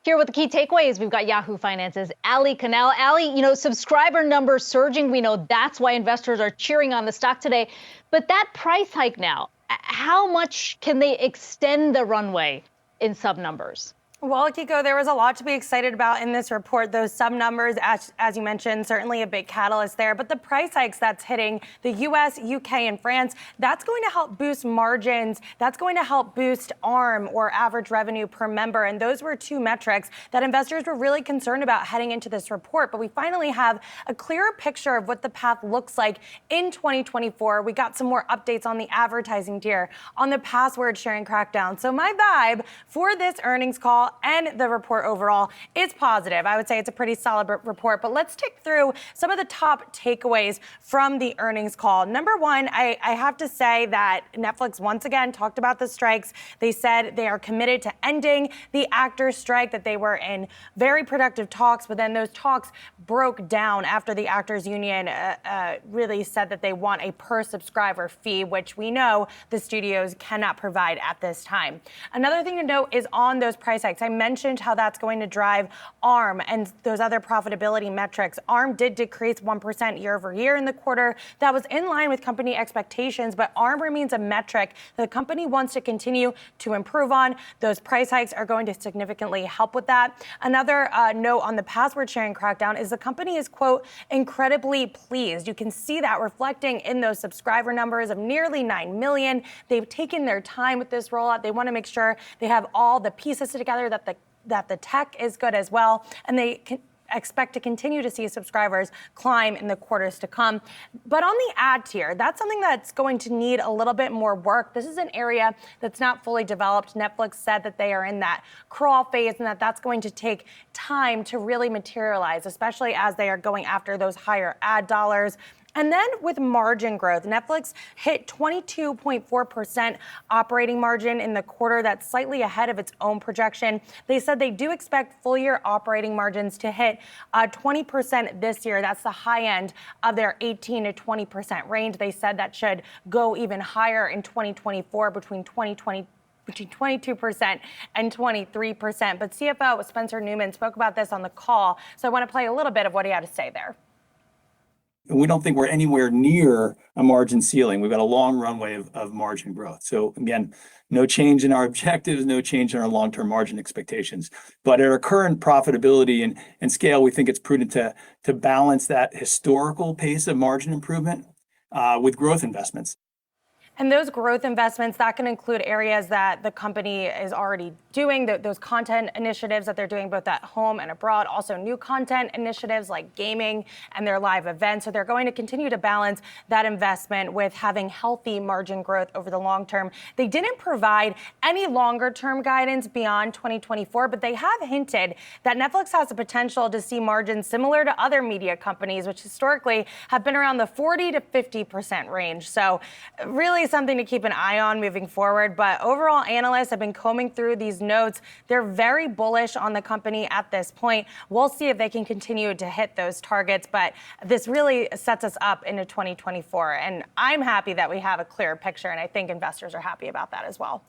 Here with the key takeaways, we've got Yahoo Finance's Canal. Subscriber numbers surging. We know that's why investors are cheering on the stock today. But that price hike now, how much can they extend the runway in sub numbers? Well, Kiko, there was a lot to be excited about in this report. Those sub numbers, as you mentioned, certainly a big catalyst there. But the price hikes that's hitting the U.S., U.K., and France, that's going to help boost margins. That's going to help boost ARM, or average revenue per member. And those were two metrics that investors were really concerned about heading into this report. But we finally have a clearer picture of what the path looks like in 2024. We got some more updates on the advertising tier, on the password sharing crackdown. So my vibe for this earnings call and the report overall is positive. I would say it's a pretty solid report, but let's take through some of the top takeaways from the earnings call. Number one, I have to say that Netflix once again talked about the strikes. They said they are committed to ending the actors' strike, that they were in very productive talks, but then those talks broke down after the actors union really said that they want a per subscriber fee, which we know the studios cannot provide at this time. Another thing to note is on those price hikes. I mentioned how that's going to drive ARM and those other profitability metrics. ARM did decrease 1% year over year in the quarter. That was in line with company expectations, but ARM remains a metric the company wants to continue to improve on. Those price hikes are going to significantly help with that. Another note on the password sharing crackdown is the company is, quote, incredibly pleased. You can see that reflecting in those subscriber numbers of nearly 9 million. They've taken their time with this rollout. They want to make sure they have all the pieces together, that the tech is good as well, and they can expect to continue to see subscribers climb in the quarters to come. But on the ad tier, that's something that's going to need a little bit more work. This is an area that's not fully developed. Netflix said that they are in that crawl phase and that's going to take time to really materialize, especially as they are going after those higher ad dollars. And then with margin growth, Netflix hit 22.4% operating margin in the quarter. That's slightly ahead of its own projection. They said they do expect full year operating margins to hit 20% this year. That's the high end of their 18 to 20% range. They said that should go even higher in 2024 between 22% and 23%. But CFO Spencer Newman spoke about this on the call. So I want to play a little bit of what he had to say there. We don't think we're anywhere near a margin ceiling. We've got a long runway of margin growth. So again, no change in our objectives, no change in our long-term margin expectations. But at our current profitability and scale, we think it's prudent to balance that historical pace of margin improvement with growth investments. And those growth investments, that can include areas that the company is already doing, those content initiatives that they're doing both at home and abroad, also new content initiatives like gaming and their live events. So they're going to continue to balance that investment with having healthy margin growth over the long term. They didn't provide any longer term guidance beyond 2024, but they have hinted that Netflix has the potential to see margins similar to other media companies, which historically have been around the 40 to 50% range. So really something to keep an eye on moving forward. But overall, analysts have been combing through these notes. They're very bullish on the company at this point. We'll see if they can continue to hit those targets. But this really sets us up into 2024. And I'm happy that we have a clear picture. And I think investors are happy about that as well.